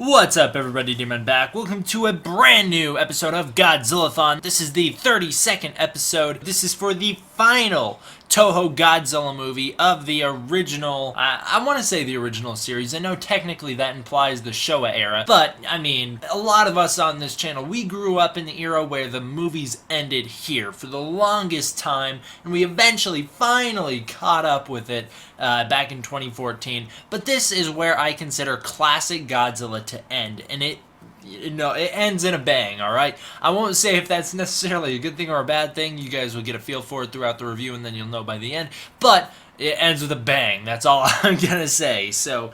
What's up, everybody? Demon back. Welcome to a brand new episode of Godzilla-Thon. This is the 32nd episode. This is for the final Toho Godzilla movie of the original, I want to say the original series. I know technically that implies the Showa era, but, I mean, a lot of us on this channel, we grew up in the era where the movies ended here for the longest time, and we eventually, finally caught up with it back in 2014. But this is where I consider classic Godzilla to end, and it ends in a bang, alright? I won't say if that's necessarily a good thing or a bad thing. You guys will get a feel for it throughout the review, and then you'll know by the end. But it ends with a bang. That's all I'm gonna say. So,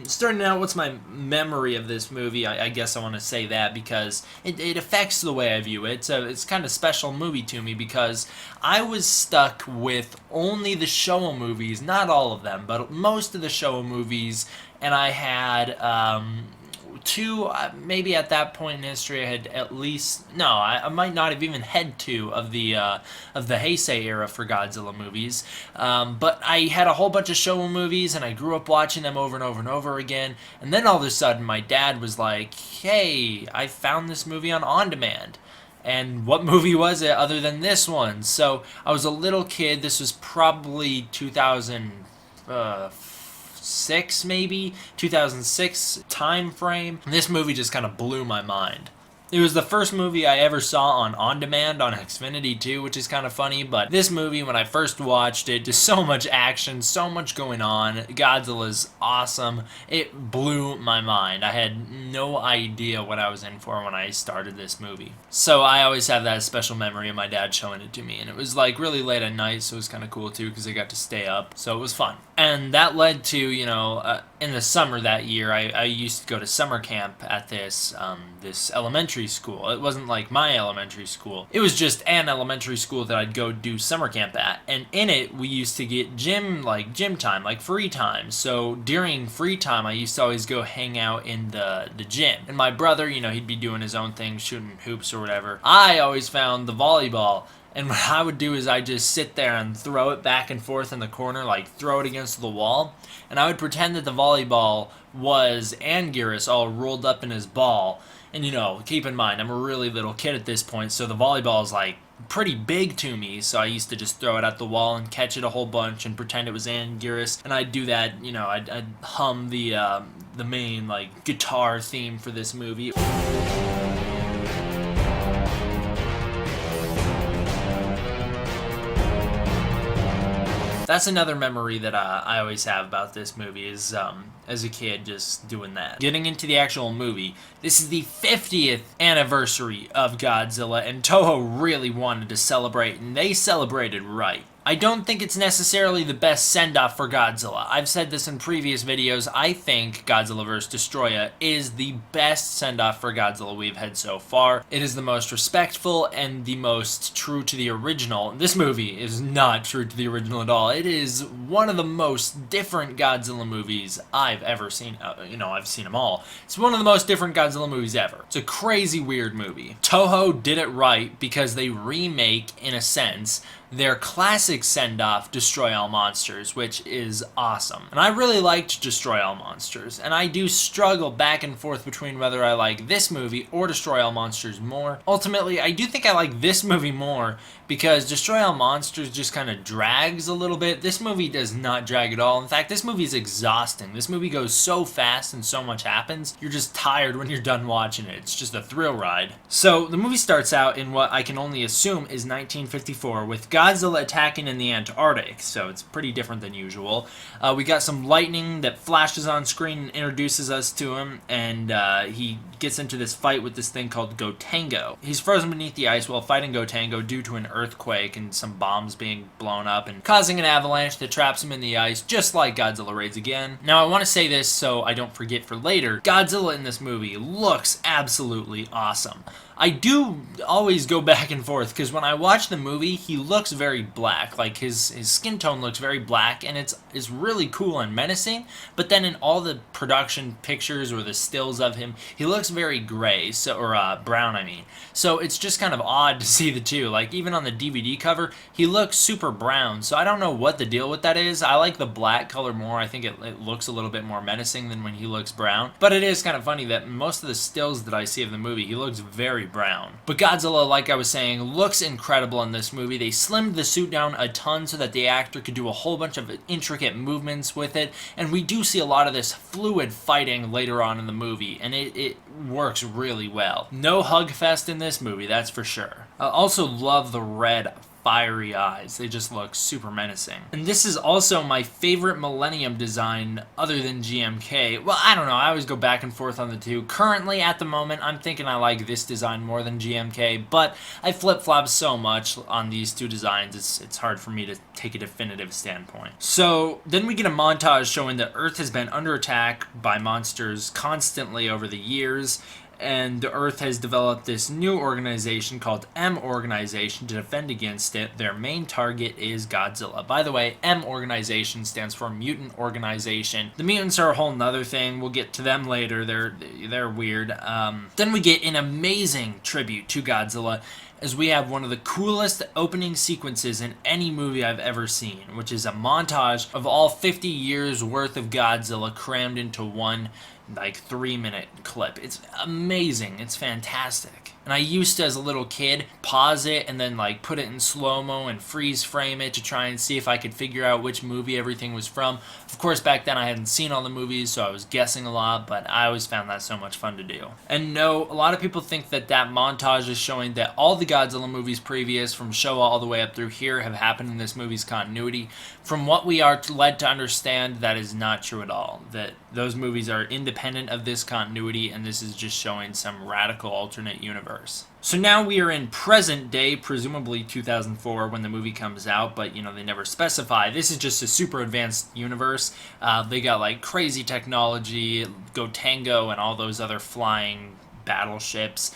starting out, what's my memory of this movie? I guess I want to say that because it affects the way I view it. So it's kind of a special movie to me because I was stuck with only the Showa movies, not all of them, but most of the Showa movies, and I had two, maybe at that point in history I had at least, no, I might not have even had two of the Heisei era for Godzilla movies, but I had a whole bunch of Showa movies, and I grew up watching them over and over and over again, and then all of a sudden my dad was like, hey, I found this movie on demand. And what movie was it other than this one? So I was a little kid. This was probably 2006, maybe 2006 time frame. This movie just kind of blew my mind. It was the first movie I ever saw on demand on Xfinity too, which is kind of funny, but this movie, when I first watched it, just so much action, so much going on. Godzilla's awesome. It blew my mind. I had no idea what I was in for when I started this movie. So I always have that special memory of my dad showing it to me, and it was like really late at night, so it was kind of cool too because I got to stay up, so it was fun. And that led to, you know, in the summer that year, I used to go to summer camp at this elementary school. It wasn't like my elementary school. It was just an elementary school that I'd go do summer camp at. And in it, we used to get gym time, like free time. So during free time, I used to always go hang out in the gym. And my brother, you know, he'd be doing his own thing, shooting hoops or whatever. I always found the volleyball. And what I would do is I'd just sit there and throw it back and forth in the corner, like throw it against the wall. And I would pretend that the volleyball was Anguirus all rolled up in his ball. And, you know, keep in mind, I'm a really little kid at this point, so the volleyball is, like, pretty big to me. So I used to just throw it at the wall and catch it a whole bunch and pretend it was Anguirus. And I'd do that, you know, I'd hum the main, like, guitar theme for this movie. That's another memory that I always have about this movie is, as a kid, just doing that. Getting into the actual movie, this is the 50th anniversary of Godzilla, and Toho really wanted to celebrate, and they celebrated right. I don't think it's necessarily the best send-off for Godzilla. I've said this in previous videos. I think Godzilla vs. Destroyah is the best send-off for Godzilla we've had so far. It is the most respectful and the most true to the original. This movie is not true to the original at all. It is one of the most different Godzilla movies I've ever seen. You know, I've seen them all. It's one of the most different Godzilla movies ever. It's a crazy, weird movie. Toho did it right because they remake, in a sense, their classic send-off, Destroy All Monsters, which is awesome. And I really liked Destroy All Monsters, and I do struggle back and forth between whether I like this movie or Destroy All Monsters more. Ultimately, I do think I like this movie more because Destroy All Monsters just kind of drags a little bit. This movie does not drag at all. In fact, this movie is exhausting. This movie goes so fast and so much happens, you're just tired when you're done watching it. It's just a thrill ride. So, the movie starts out in what I can only assume is 1954 with Godzilla attacking in the Antarctic, so it's pretty different than usual. We got some lightning that flashes on screen and introduces us to him, and he gets into this fight with this thing called Gotengo. He's frozen beneath the ice while fighting Gotengo due to an earthquake and some bombs being blown up and causing an avalanche that traps him in the ice, just like Godzilla raids again. Now, I want to say this so I don't forget for later. Godzilla in this movie looks absolutely awesome. I do always go back and forth, because when I watch the movie, he looks very black. Like, his skin tone looks very black, and it's really cool and menacing, but then in all the production pictures or the stills of him, he looks very gray, or brown, I mean. So it's just kind of odd to see the two. Like, even on the DVD cover, he looks super brown, so I don't know what the deal with that is. I like the black color more. I think it looks a little bit more menacing than when he looks brown. But it is kind of funny that most of the stills that I see of the movie, he looks very brown. But Godzilla, like I was saying, looks incredible in this movie. They slimmed the suit down a ton so that the actor could do a whole bunch of intricate movements with it, and we do see a lot of this fluid fighting later on in the movie, and it works really well. No hug fest in this movie, that's for sure. I also love the red, fiery eyes. They just look super menacing. And this is also my favorite Millennium design other than GMK. Well, I don't know. I always go back and forth on the two. Currently, at the moment, I'm thinking I like this design more than GMK, but I flip-flop so much on these two designs, it's hard for me to take a definitive standpoint. So, then we get a montage showing that Earth has been under attack by monsters constantly over the years, and the Earth has developed this new organization called M Organization to defend against it. Their main target is Godzilla. By the way, M Organization stands for Mutant Organization. The mutants are a whole nother thing. We'll get to them later. They're weird. Then we get an amazing tribute to Godzilla, as we have one of the coolest opening sequences in any movie I've ever seen, which is a montage of all 50 years worth of Godzilla crammed into one 3-minute clip. It's amazing. It's fantastic. And I used to, as a little kid, pause it and then put it in slow-mo and freeze frame it to try and see if I could figure out which movie everything was from. Of course, back then I hadn't seen all the movies, so I was guessing a lot, but I always found that so much fun to do. And no, a lot of people think that montage is showing that all the Godzilla movies previous, from Showa all the way up through here, have happened in this movie's continuity. From what we are led to understand, that is not true at all. That those movies are independent of this continuity, and this is just showing some radical alternate universe. So now we are in present day, presumably 2004 when the movie comes out, but they never specify. This is just a super advanced universe. They got crazy technology, Gotengo and all those other flying battleships.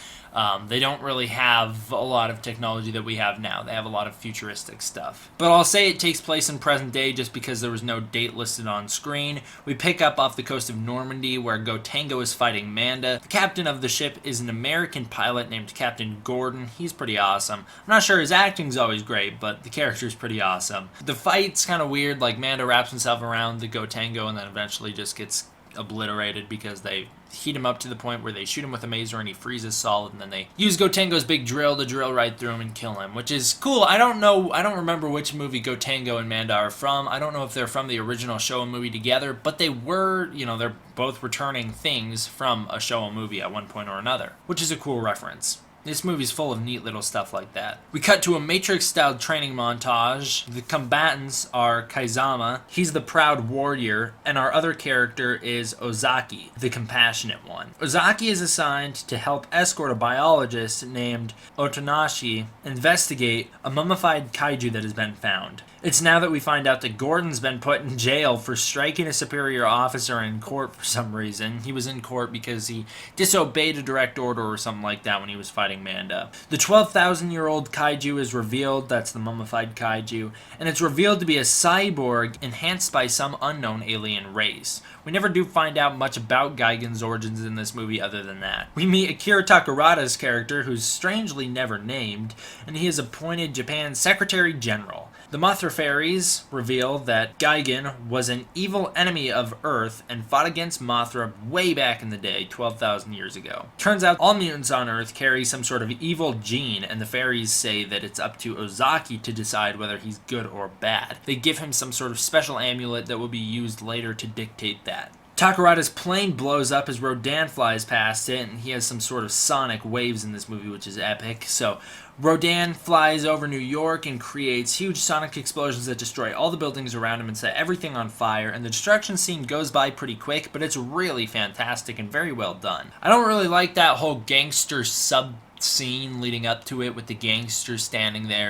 They don't really have a lot of technology that we have now. They have a lot of futuristic stuff. But I'll say it takes place in present day just because there was no date listed on screen. We pick up off the coast of Normandy where Gotengo is fighting Manda. The captain of the ship is an American pilot named Captain Gordon. He's pretty awesome. I'm not sure his acting's always great, but the character's pretty awesome. The fight's kind of weird. Manda wraps himself around the Gotengo and then eventually just gets obliterated because they heat him up to the point where they shoot him with a mazer and he freezes solid, and then they use Gotengo's big drill to drill right through him and kill him, which is cool. I don't remember which movie Gotengo and Manda are from. I don't know if they're from the original Showa movie together, but they were, they're both returning things from a Showa movie at one point or another, which is a cool reference. This movie's full of neat little stuff like that. We cut to a Matrix-style training montage. The combatants are Kaizama, he's the proud warrior, and our other character is Ozaki, the compassionate one. Ozaki is assigned to help escort a biologist named Otonashi investigate a mummified kaiju that has been found. It's now that we find out that Gordon's been put in jail for striking a superior officer in court for some reason. He was in court because he disobeyed a direct order or something like that when he was fighting Manda. The 12,000-year-old kaiju is revealed, that's the mummified kaiju, and it's revealed to be a cyborg enhanced by some unknown alien race. We never do find out much about Gigan's origins in this movie other than that. We meet Akira Takarada's character, who's strangely never named, and he is appointed Japan's Secretary General. The Mothra Fairies reveal that Gigan was an evil enemy of Earth and fought against Mothra way back in the day, 12,000 years ago. Turns out all mutants on Earth carry some sort of evil gene, and the fairies say that it's up to Ozaki to decide whether he's good or bad. They give him some sort of special amulet that will be used later to dictate that. Takarada's plane blows up as Rodan flies past it, and he has some sort of sonic waves in this movie, which is epic. So Rodan flies over New York and creates huge sonic explosions that destroy all the buildings around him and set everything on fire, and the destruction scene goes by pretty quick, but it's really fantastic and very well done. I don't really like that whole gangster sub-scene leading up to it with the gangsters standing there,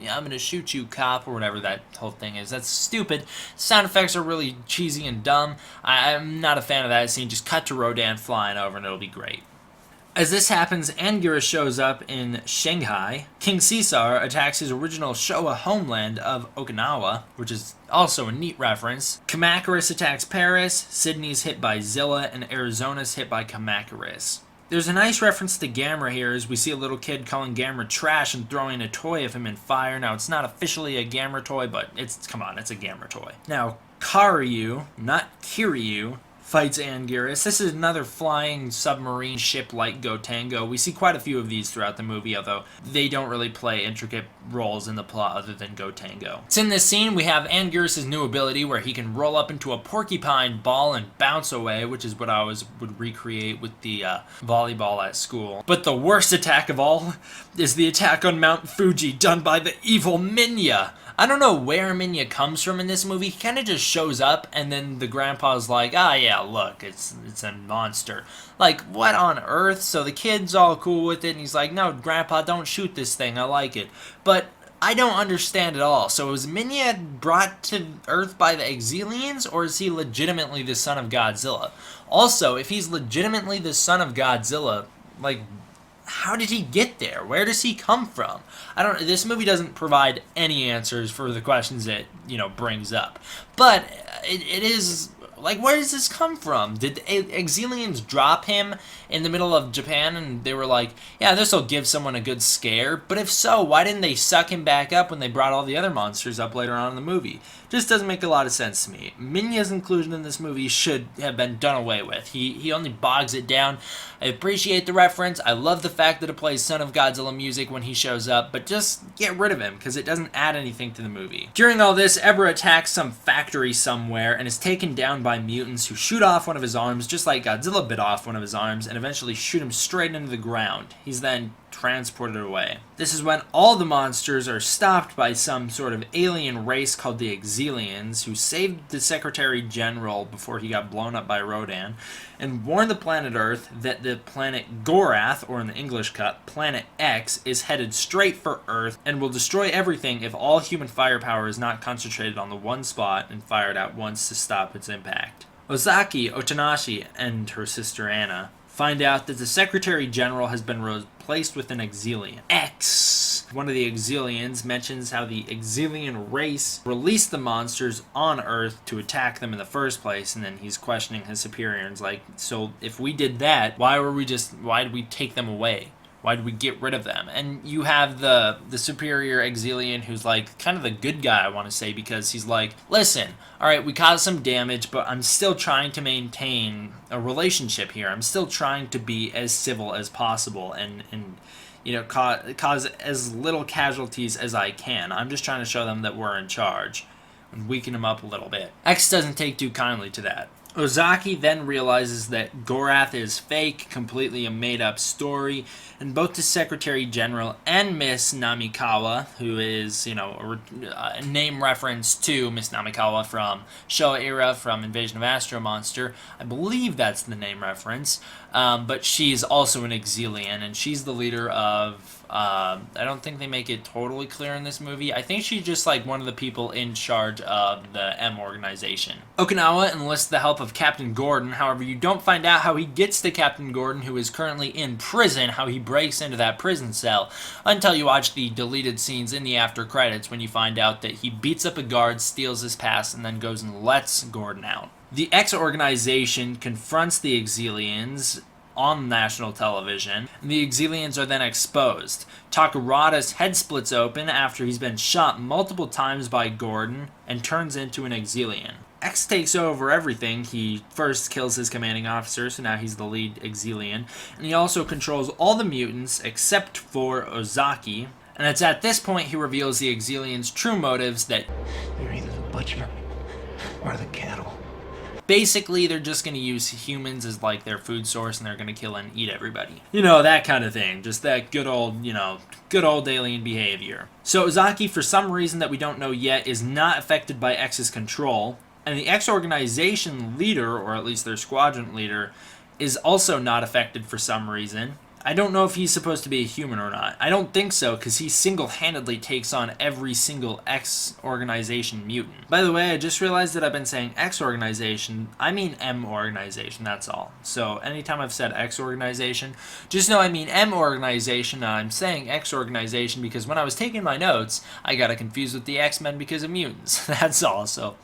I'm gonna shoot you, cop, or whatever that whole thing is. That's stupid. Sound effects are really cheesy and dumb. I'm not a fan of that scene. Just cut to Rodan flying over and it'll be great. As this happens, Anguirus shows up in Shanghai. King Caesar attacks his original Showa homeland of Okinawa, which is also a neat reference. Kamacuras attacks Paris, Sydney's hit by Zilla, and Arizona's hit by Kamacuras. There's a nice reference to Gamera here, as we see a little kid calling Gamera trash and throwing a toy of him in fire. Now, it's not officially a Gamera toy, but it's a Gamera toy. Now, Karyu, not Kiryu, fights Anguirus. This is another flying submarine ship like Gotengo. We see quite a few of these throughout the movie, although they don't really play intricate roles in the plot other than Gotengo. So in this scene, we have Anguirus' new ability where he can roll up into a porcupine ball and bounce away, which is what I would recreate with the volleyball at school. But the worst attack of all is the attack on Mount Fuji done by the evil Minya. I don't know where Minya comes from in this movie. He kind of just shows up, and then the grandpa's like, yeah, look, it's a monster. Like, what on earth? So the kid's all cool with it, and he's like, no, Grandpa, don't shoot this thing. I like it. But I don't understand at all. So is Minya brought to Earth by the Exilians, or is he legitimately the son of Godzilla? Also, if he's legitimately the son of Godzilla, like, how did he get there? Where does he come from? This movie doesn't provide any answers for the questions it, brings up. But it is, like, where does this come from? Did the Exilians drop him in the middle of Japan and they were like, yeah, this will give someone a good scare? But if so, why didn't they suck him back up when they brought all the other monsters up later on in the movie? Just doesn't make a lot of sense to me. Minya's inclusion in this movie should have been done away with. He only bogs it down. I appreciate the reference. I love the fact that it plays Son of Godzilla music when he shows up, but just get rid of him because it doesn't add anything to the movie. During all this, Ebra attacks some factory somewhere and is taken down by mutants who shoot off one of his arms just like Godzilla bit off one of his arms and eventually shoot him straight into the ground. He's then transported away. This is when all the monsters are stopped by some sort of alien race called the Exilians, who saved the Secretary General before he got blown up by Rodan, and warned the planet Earth that the planet Gorath, or in the English cut, Planet X, is headed straight for Earth and will destroy everything if all human firepower is not concentrated on the one spot and fired at once to stop its impact. Ozaki, Otanashi, and her sister Anna find out that the Secretary General has been replaced with an Exilian. X, one of the Exilians, mentions how the Exilian race released the monsters on Earth to attack them in the first place, and then he's questioning his superior and is like, so if we did that, why did we take them away? Why did we get rid of them? And you have the superior Exilian who's like kind of the good guy, I want to say, because he's like, listen, all right, we caused some damage, but I'm still trying to maintain a relationship here. I'm still trying to be as civil as possible and cause as little casualties as I can. I'm just trying to show them that we're in charge and weaken them up a little bit. X doesn't take too kindly to that. Ozaki then realizes that Gorath is fake, completely a made-up story, and both the Secretary General and Miss Namikawa, who is, a name reference to Miss Namikawa from Showa era, from Invasion of Astro Monster. I believe that's the name reference, but she's also an Exilian, and she's the leader of I don't think they make it totally clear in this movie. I think she's just like one of the people in charge of the M organization. Okinawa enlists the help of Captain Gordon. However, you don't find out how he gets to Captain Gordon, who is currently in prison, how he breaks into that prison cell, until you watch the deleted scenes in the after credits when you find out that he beats up a guard, steals his pass, and then goes and lets Gordon out. The X organization confronts the Exilians on national television, and the Exilians are then exposed. Takarada's head splits open after he's been shot multiple times by Gordon and turns into an Exilian. X takes over everything. He first kills his commanding officer, so now he's the lead Exilian, and he also controls all the mutants except for Ozaki, and it's at this point he reveals the Exilians' true motives, that you're either the butcher or the cattle. Basically, they're just going to use humans as like their food source, and they're going to kill and eat everybody. That kind of thing. Just that good old alien behavior. So Ozaki, for some reason that we don't know yet, is not affected by X's control, and the X organization leader, or at least their squadron leader, is also not affected for some reason. I don't know if he's supposed to be a human or not. I don't think so, because he single-handedly takes on every single X organization mutant. By the way, I just realized that I've been saying X organization. I mean M organization, that's all. So anytime I've said X organization, just know I mean M organization. I'm saying X organization because when I was taking my notes, I got confused with the X-Men because of mutants. That's all, so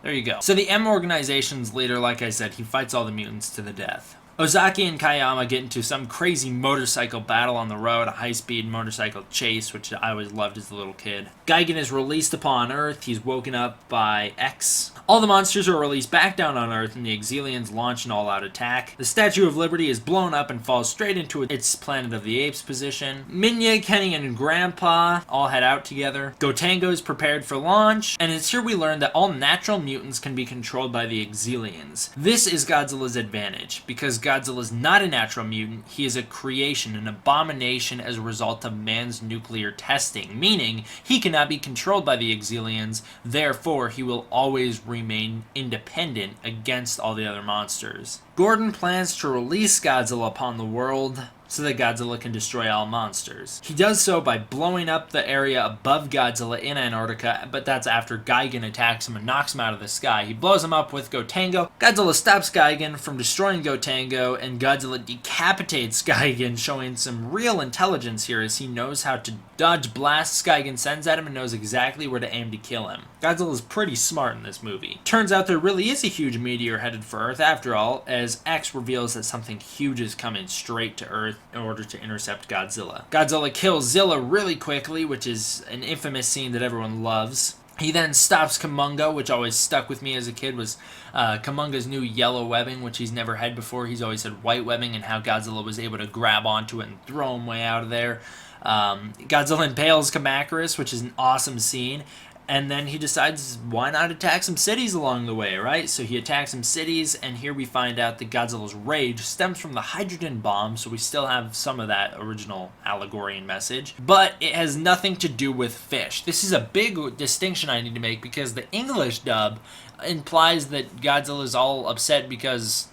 there you go. So the M organization's leader, like I said, he fights all the mutants to the death. Ozaki and Kayama get into some crazy motorcycle battle on the road, a high-speed motorcycle chase, which I always loved as a little kid. Gigan is released upon Earth. He's woken up by X. All the monsters are released back down on Earth, and the Exilians launch an all-out attack. The Statue of Liberty is blown up and falls straight into its Planet of the Apes position. Minya, Kenny, and Grandpa all head out together. Gotengo is prepared for launch, and it's here we learn that all natural mutants can be controlled by the Exilians. This is Godzilla's advantage, because Godzilla is not a natural mutant, he is a creation, an abomination as a result of man's nuclear testing, meaning he cannot be controlled by the Exilians, therefore he will always remain independent against all the other monsters. Gordon plans to release Godzilla upon the world so that Godzilla can destroy all monsters. He does so by blowing up the area above Godzilla in Antarctica, but that's after Gigan attacks him and knocks him out of the sky. He blows him up with Gotengo. Godzilla stops Gigan from destroying Gotengo, and Godzilla decapitates Gigan, showing some real intelligence here as he knows how to dodge blasts Gigan sends at him and knows exactly where to aim to kill him. Godzilla's pretty smart in this movie. Turns out there really is a huge meteor headed for Earth after all, as X reveals that something huge is coming straight to Earth in order to intercept Godzilla. Godzilla kills Zilla really quickly, which is an infamous scene that everyone loves. He then stops Kumonga, which always stuck with me as a kid, was Kumonga's new yellow webbing, which he's never had before. He's always had white webbing, and how Godzilla was able to grab onto it and throw him way out of there. Godzilla impales Kamacuras, which is an awesome scene. And then he decides, why not attack some cities along the way, right? So he attacks some cities, and here we find out that Godzilla's rage stems from the hydrogen bomb, so we still have some of that original allegory and message. But it has nothing to do with fish. This is a big distinction I need to make, because the English dub implies that Godzilla is all upset because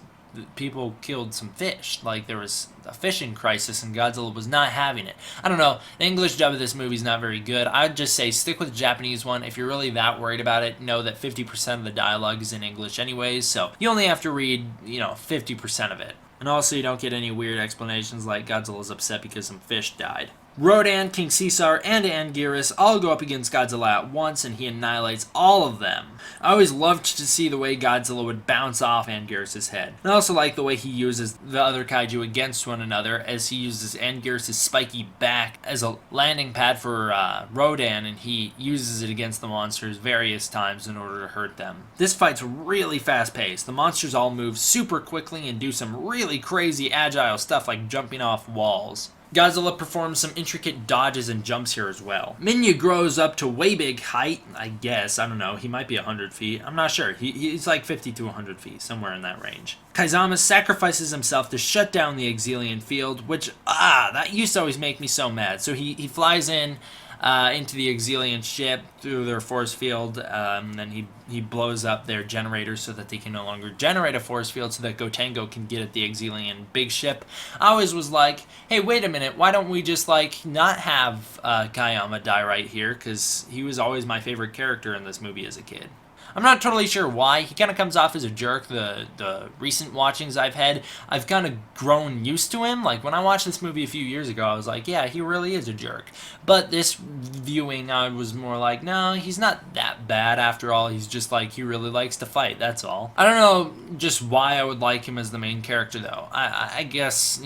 people killed some fish. Like, there was a fishing crisis and Godzilla was not having it. I don't know. The English dub of this movie is not very good. I'd just say stick with the Japanese one. If you're really that worried about it, know that 50% of the dialogue is in English anyways, so you only have to read, 50% of it. And also, you don't get any weird explanations like Godzilla's upset because some fish died. Rodan, King Caesar, and Anguirus all go up against Godzilla at once, and he annihilates all of them. I always loved to see the way Godzilla would bounce off Anguirus' head. And I also like the way he uses the other kaiju against one another, as he uses Anguirus' spiky back as a landing pad for Rodan, and he uses it against the monsters various times in order to hurt them. This fight's really fast-paced. The monsters all move super quickly and do some really crazy agile stuff like jumping off walls. Godzilla performs some intricate dodges and jumps here as well. Minya grows up to way big height, I guess. I don't know. He might be 100 feet. I'm not sure. He's like 50 to 100 feet, somewhere in that range. Kaizamas sacrifices himself to shut down the Exilian field, which, that used to always make me so mad. So he flies in into the Exilian ship through their force field, and then he blows up their generators so that they can no longer generate a force field so that Gotengo can get at the Exilian big ship. I always was like, hey, wait a minute, why don't we just, not have Kayama die right here, because he was always my favorite character in this movie as a kid. I'm not totally sure why. He kind of comes off as a jerk. The recent watchings I've had, I've kind of grown used to him. Like, when I watched this movie a few years ago, I was like, yeah, he really is a jerk. But this viewing, I was more like, no, he's not that bad after all. He's just like, he really likes to fight, that's all. I don't know just why I would like him as the main character, though. I guess,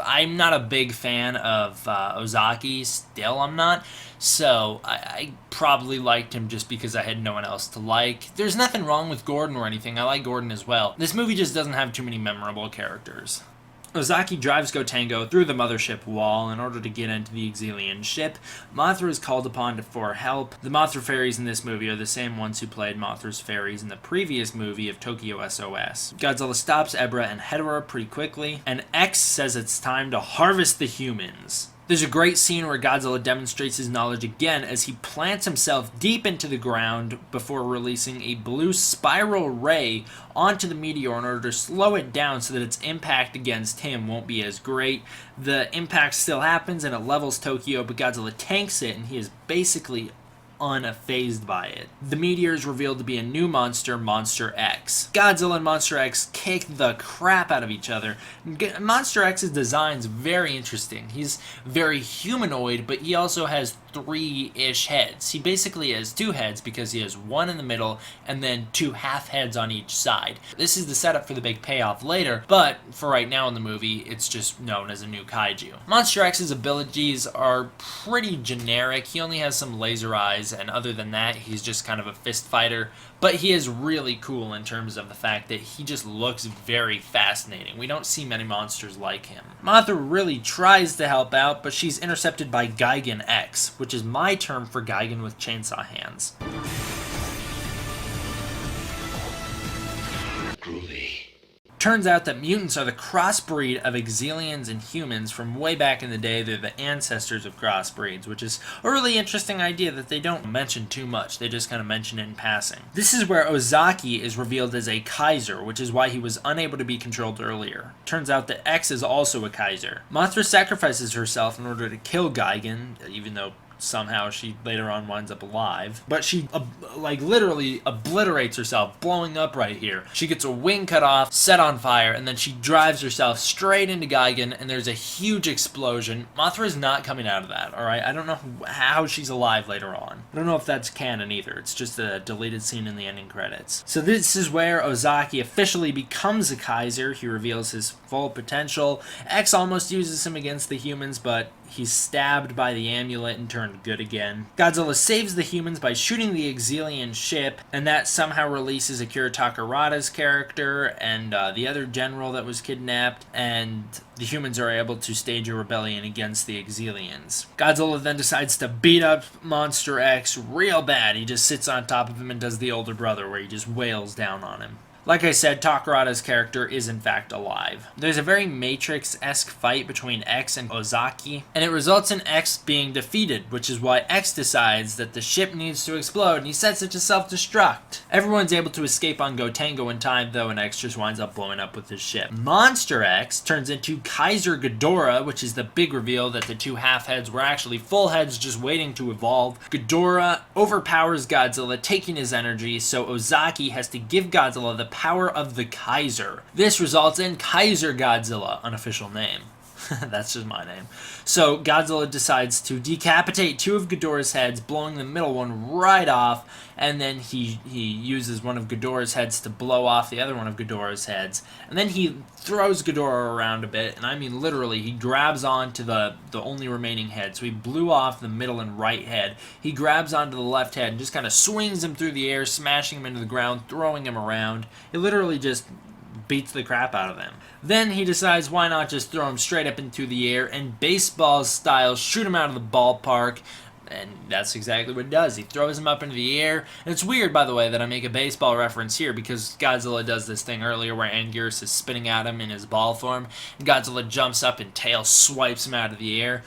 I'm not a big fan of Ozaki, still I'm not, so I probably liked him just because I had no one else to like. There's nothing wrong with Gordon or anything, I like Gordon as well. This movie just doesn't have too many memorable characters. Ozaki drives Gotengo through the mothership wall in order to get into the Exilian ship. Mothra is called upon for help. The Mothra Fairies in this movie are the same ones who played Mothra's Fairies in the previous movie of Tokyo SOS. Godzilla stops Ebra and Hedorah pretty quickly, and X says it's time to harvest the humans. There's a great scene where Godzilla demonstrates his knowledge again as he plants himself deep into the ground before releasing a blue spiral ray onto the meteor in order to slow it down so that its impact against him won't be as great. The impact still happens and it levels Tokyo, but Godzilla tanks it and he is basically unfazed by it. The meteor is revealed to be a new monster, Monster X. Godzilla and Monster X kick the crap out of each other. Monster X's design is very interesting. He's very humanoid, but he also has 3-ish heads. He basically has 2 heads because he has one in the middle and then 2 half heads on each side. This is the setup for the big payoff later, but for right now in the movie, it's just known as a new kaiju. Monster X's abilities are pretty generic. He only has some laser eyes, and other than that, he's just kind of a fist fighter. But he is really cool in terms of the fact that he just looks very fascinating. We don't see many monsters like him. Mothra really tries to help out, but she's intercepted by Gigan X, which is my term for Gigan with chainsaw hands. Groovy. Turns out that mutants are the crossbreed of Exilians and humans from way back in the day. They're the ancestors of crossbreeds, which is a really interesting idea that they don't mention too much. They just kind of mention it in passing. This is where Ozaki is revealed as a Kaiser, which is why he was unable to be controlled earlier. Turns out that X is also a Kaiser. Mothra sacrifices herself in order to kill Gigan, even though somehow she later on winds up alive. But she, literally obliterates herself, blowing up right here. She gets a wing cut off, set on fire, and then she drives herself straight into Gigan, and there's a huge explosion. Mothra is not coming out of that, alright? I don't know how she's alive later on. I don't know if that's canon either. It's just a deleted scene in the ending credits. So this is where Ozaki officially becomes a Kaiser. He reveals his full potential. X almost uses him against the humans, but he's stabbed by the amulet and turned good again. Godzilla saves the humans by shooting the Exilian ship, and that somehow releases Akira Takarada's character and the other general that was kidnapped, and the humans are able to stage a rebellion against the Exilians. Godzilla then decides to beat up Monster X real bad. He just sits on top of him and does the older brother where he just wails down on him. Like I said, Takarada's character is in fact alive. There's a very Matrix-esque fight between X and Ozaki, and it results in X being defeated, which is why X decides that the ship needs to explode, and he sets it to self-destruct. Everyone's able to escape on Gotengo in time, though, and X just winds up blowing up with his ship. Monster X turns into Kaiser Ghidorah, which is the big reveal that the 2 half-heads were actually full heads just waiting to evolve. Ghidorah overpowers Godzilla, taking his energy, so Ozaki has to give Godzilla the power of the Kaiser. This results in Kaiser Godzilla, unofficial name. That's just my name. So Godzilla decides to decapitate 2 of Ghidorah's heads, blowing the middle one right off, and then he uses one of Ghidorah's heads to blow off the other one of Ghidorah's heads, and then he throws Ghidorah around a bit, and I mean literally, he grabs onto the only remaining head. So he blew off the middle and right head. He grabs onto the left head and just kind of swings him through the air, smashing him into the ground, throwing him around. It literally just beats the crap out of him. Then he decides why not just throw him straight up into the air and baseball style shoot him out of the ballpark. And that's exactly what he does. He throws him up into the air. And it's weird, by the way, that I make a baseball reference here because Godzilla does this thing earlier where Anguirus is spinning at him in his ball form. And Godzilla jumps up and tail swipes him out of the air.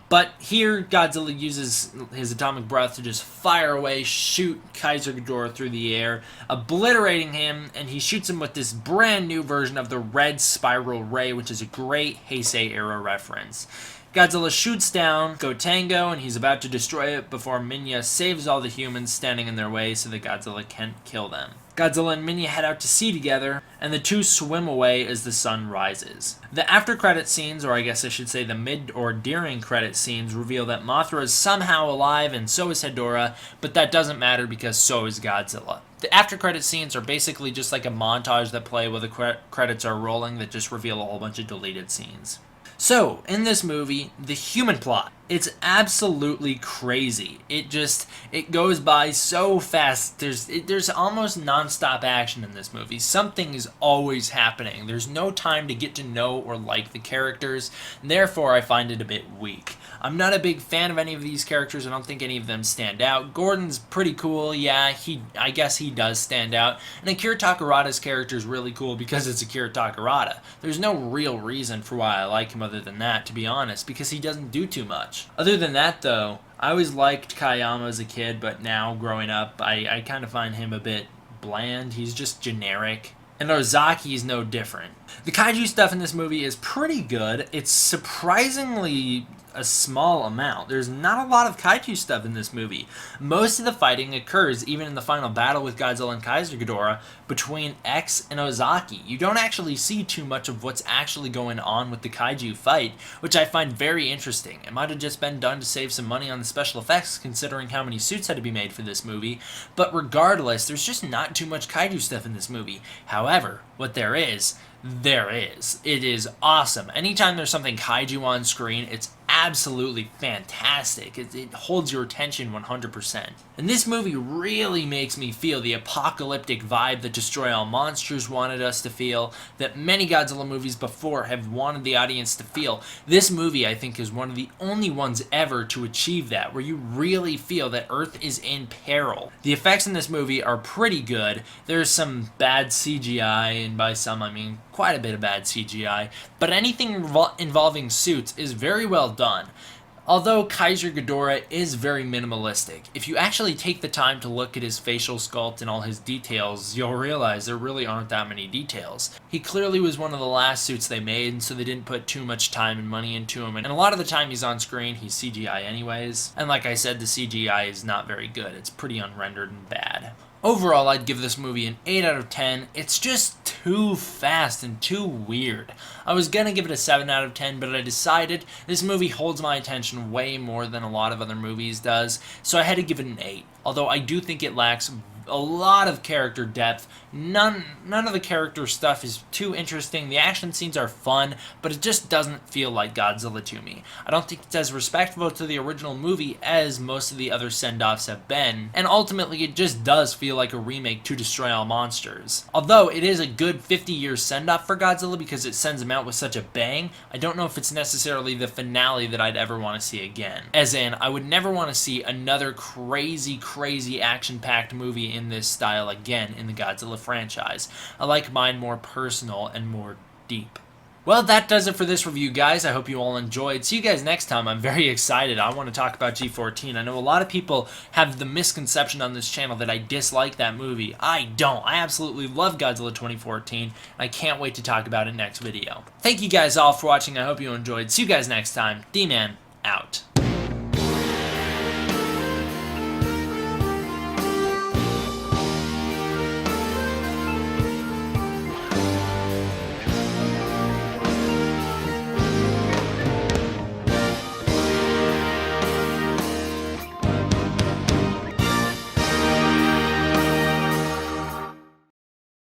But here, Godzilla uses his atomic breath to just fire away, shoot Kaiser Ghidorah through the air, obliterating him, and he shoots him with this brand new version of the red spiral ray, which is a great Heisei era reference. Godzilla shoots down Gotengo, and he's about to destroy it before Minya saves all the humans standing in their way so that Godzilla can't kill them. Godzilla and Minya head out to sea together, and the 2 swim away as the sun rises. The after-credit scenes, or I guess I should say the mid or during credit scenes, reveal that Mothra is somehow alive and so is Hedorah, but that doesn't matter because so is Godzilla. The after-credit scenes are basically just like a montage that play while the credits are rolling that just reveal a whole bunch of deleted scenes. So, in this movie, the human plot, it's absolutely crazy. It goes by so fast. There's almost non-stop action in this movie. Something is always happening. There's no time to get to know or like the characters, and therefore I find it a bit weak. I'm not a big fan of any of these characters. I don't think any of them stand out. Gordon's pretty cool, yeah, I guess he does stand out. And Akira Takarada's character is really cool because it's Akira Takarada. There's no real reason for why I like him other other than that, to be honest, because he doesn't do too much. Other than that, though, I always liked Kayama as a kid, but now, growing up, I kind of find him a bit bland. He's just generic. And Ozaki is no different. The kaiju stuff in this movie is pretty good. It's surprisingly a small amount. There's not a lot of kaiju stuff in this movie. Most of the fighting occurs, even in the final battle with Godzilla and Kaiser Ghidorah, between X and Ozaki. You don't actually see too much of what's actually going on with the kaiju fight, which I find very interesting. It might have just been done to save some money on the special effects, considering how many suits had to be made for this movie, but regardless, there's just not too much kaiju stuff in this movie. However, what there is, there is. It is awesome. Anytime there's something kaiju on screen, it's absolutely fantastic. It holds your attention 100%. And this movie really makes me feel the apocalyptic vibe that Destroy All Monsters wanted us to feel, that many Godzilla movies before have wanted the audience to feel. This movie, I think, is one of the only ones ever to achieve that, where you really feel that Earth is in peril. The effects in this movie are pretty good. There's some bad CGI, and by some I mean quite a bit of bad CGI, but anything involving suits is very well done. Although Kaiser Ghidorah is very minimalistic, if you actually take the time to look at his facial sculpt and all his details, you'll realize there really aren't that many details. He clearly was one of the last suits they made, and so they didn't put too much time and money into him, and a lot of the time he's on screen, he's CGI anyways. And like I said, the CGI is not very good. It's pretty unrendered and bad. Overall, I'd give this movie an 8 out of 10. It's just too fast and too weird. I was gonna give it a 7 out of 10, but I decided this movie holds my attention way more than a lot of other movies does, so I had to give it an 8. Although I do think it lacks a lot of character depth. None of the character stuff is too interesting. The action scenes are fun, but it just doesn't feel like Godzilla to me. I don't think it's as respectful to the original movie as most of the other send-offs have been, and ultimately it just does feel like a remake to Destroy All Monsters. Although it is a good 50-year send-off for Godzilla because it sends him out with such a bang, I don't know if it's necessarily the finale that I'd ever want to see again. As in, I would never want to see another crazy action-packed movie in this style again in the Godzilla franchise. I like mine more personal and more deep. Well, that does it for this review, guys. I hope you all enjoyed. See you guys next time. I'm very excited. I want to talk about G14. I know a lot of people have the misconception on this channel that I dislike that movie. I don't. I absolutely love Godzilla 2014, and I can't wait to talk about it next video. Thank you guys all for watching. I hope you enjoyed. See you guys next time. D-Man, out.